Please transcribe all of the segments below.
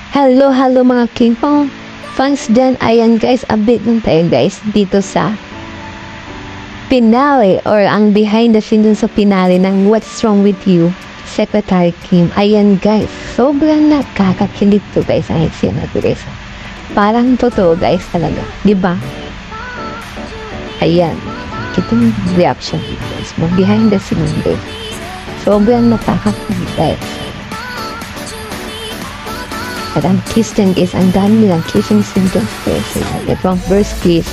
Hello mga King Pong fans dyan. Ayan guys, update lang tayo guys dito sa finale or ang behind the scenes dun sa finale ng What's Wrong With You, Secretary Kim. Ayan guys, sobrang nakakakilig to guys ang eksena na to guys. Parang totoo guys talaga, di ba? Ayan, kita yung reaction guys, behind the scenes guys. Sobrang nakakakilig guys. At ang kiss din guys, ang dami nilang kissing scene guys. Ito ang first kiss.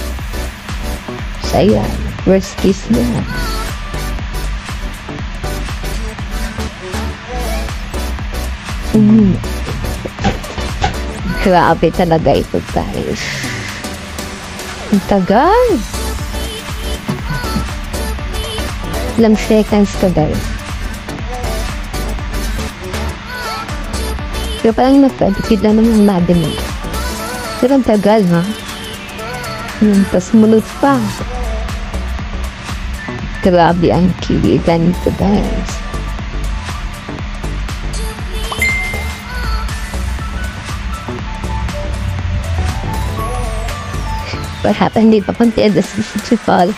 So ayan, first kiss niya. Grabe talaga ito guys. Ang tagal. Ilang seconds to guys. Pero parang nagpadikit lang naman natin. Pero ang tagal ha. Tapos munod pa. Grabe ang kiligan nito guys. What happened dito? Papunti the festival.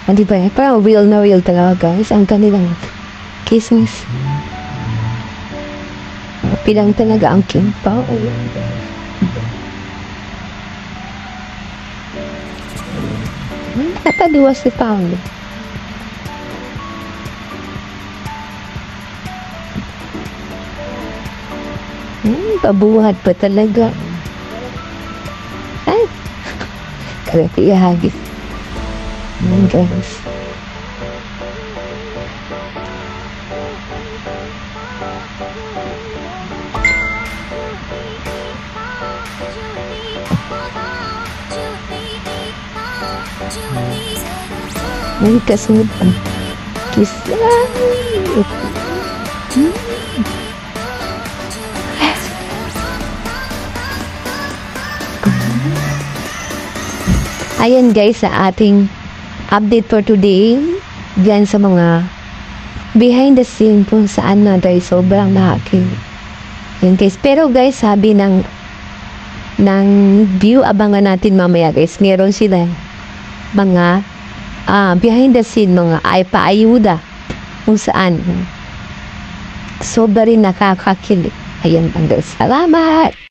Hindi ba? Parang real na real talaga guys. Ang kanilang kisses. Pilang talaga ang Kim Pao. Napadiwas si Paolo. Pabuhat pa talaga. Ay! Karati ihagis. Guys. May kasunod pa. Kiss lang. Ayan guys, sa ating update for today, diyan sa mga behind the scene kung saan na guys, sobrang nakakilig. Yan guys, pero guys, sabi ng view, abangan natin mamaya guys, meron sila mga behind the scene, mga paayuda kung saan sobra rin nakakakilig. Ayan guys, salamat!